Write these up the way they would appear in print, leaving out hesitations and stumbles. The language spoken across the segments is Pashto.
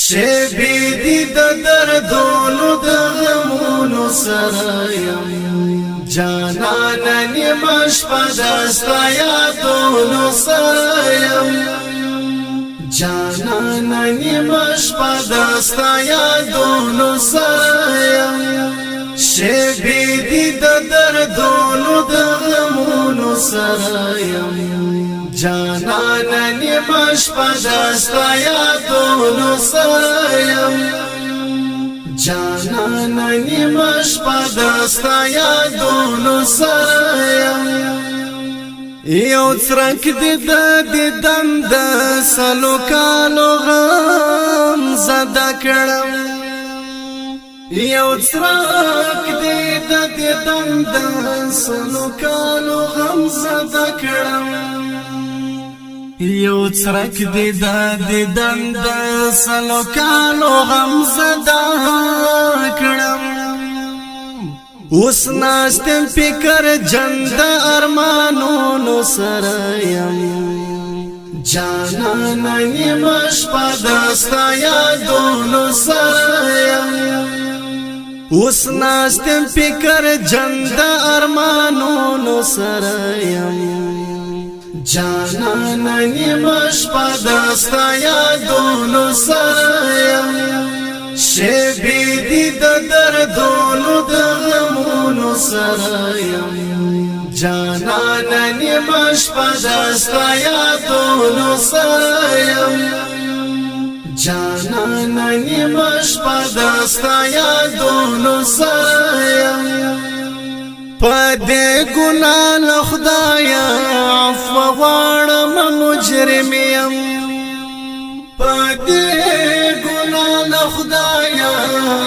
شبی دی د دردونو د غمونو سره یم جانان نیمه شپه دستا یادونو سره یم جانان نیمه شپه دستا یادونو سره یم شبی دی د دردونو د غمونو سره یم جانان نیمه شپه دستا یادونو سره یم جانان نیمه شپه دستا یادونو سره یم یو څرک دی د دیدن د سلو کالو غم زده کړم یو څرک دی د دیدن د سلو کالو غم زده کړم یو څرک دی د دیدن د سلو کالو غم زده کړم اوس ناستم فکر جند ارمانونو سره یم جانان نیمه شپه دستا یادونو سره یم اوس ناستم فکر جند ارمانونو سره یم جانان نیمه شپه دستا یادونو سره یم شبی دی د دردونو د غمونو سره یم جانان نیمه شپه دستا یادونو سره یم جانان نیمه شپه دستا یادونو سره یم پدې ګناه له خدایا عفو غواړم مجرم یم پدې ګناه له خدایا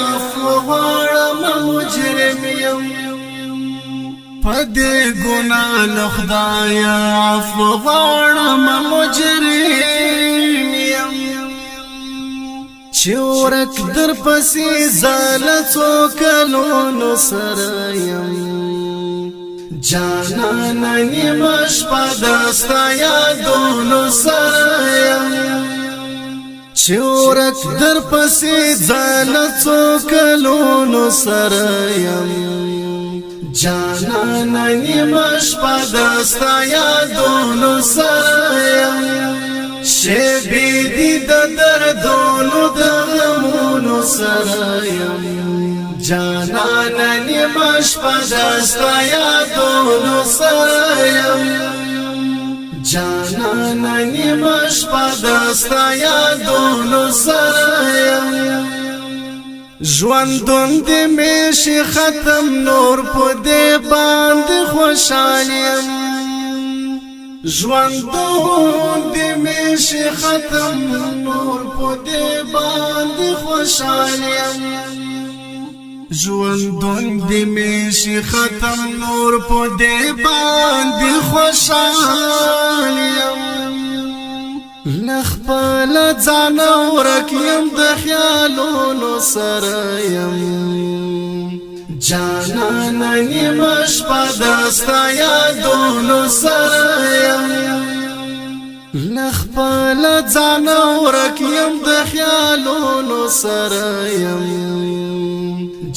عفو غواړم مجرم یم پدې ګناه له خدایا عفو غواړم مجرم یم چې ورک در پسې زاله څو کلونو سره یم جانان نیمه شپه دستا یادونو سره یم چې ورک در پسې زاله څو کلونو سره یم جانان نیمه شپه دستا یادونو سره یم شبی دی د دردونو د غمونو سره یم جانان نیمه شپه دستا یادونو سره یم جانان نیمه شپه دستا یادونو سره یم ژوندون دې مې شي ختم نور په دې باندې خوشحال یم ژوندون دې مې شي ختم نور په دې باندې خوشحال یم ژوندون دې مې شي ختم نور په دې باندې خوشحال یم لخپل ځان ورک یم د خیالونو سره یم جانان نیمه شپه دستا یادونو سره یم لخپل ځان ورک یم د خیالونو سره یم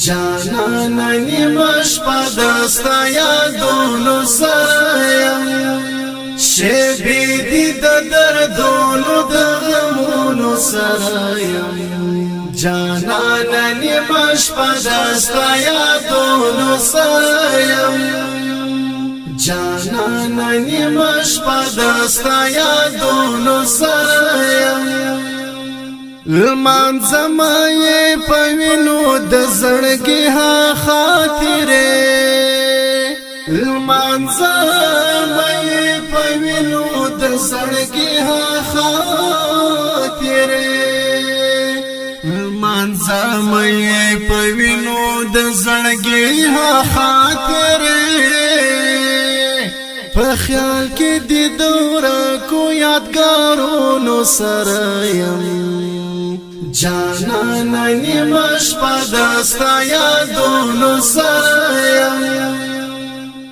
جانان نیمه شپه دستا یادونو سره یم شبی دی د دردونو د غمونو سره یم جانان نیمه شپه دستا یادونو سره یم جانان نیمه شپه دستا یادونو سره یم لمانځمه یې په وینو د زړګي ها خاطرې لمانځمه یې په وینو د زړګي ها خاطرې لمانځمه یې په وینو د زړګي ها خاطرې په خیال کې د دوره کو یادګارونو سره یم جانان نیمه شپه دستا یادونو سره یم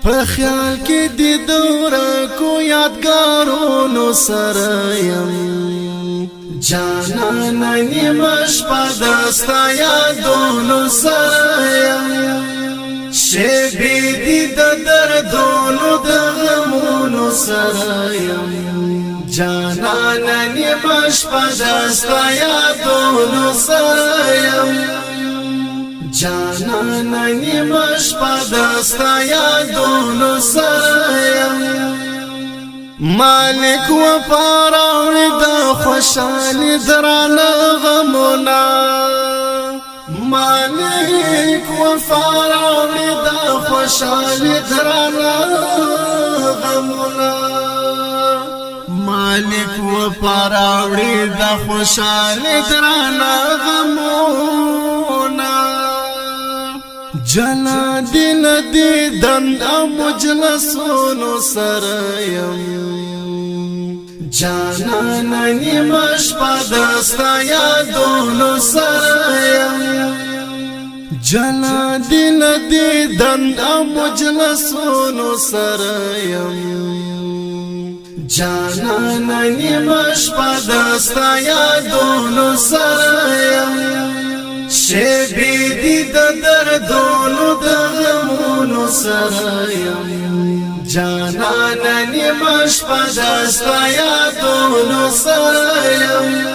په خیال کې د دوره کو یادګارونو سره یم جانانا نیمش پدستا یادونو سرایم شبی دی دا دردونو دا غمونو سرایم جانانا نیمش پدستا یادونو سرایم جانانا نیمش پدستا یادونو سرایم مالک و پاراوی دا خوشحالی درانه غمونا مالک و پاراوی دا خوشحالی درانه غمونا مالک و پاراوی دا خوشحالی درانه غمونا جلا دل دیدن او مجلسونو سرایم جانانا نیمش پدستا یادونو سرایم جلا دل دیدن او مجلسونو سرایم جانانا نیمش پدستا یادونو سرایم شبی دی دا دردونو دا غمونو سرایم جانانا نیمش پدستا یادونو سرایم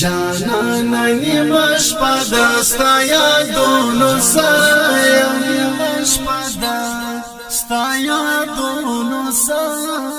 جانانا نیمش پدستا یادونو سرایم نیمش پدستا یادونو سرایم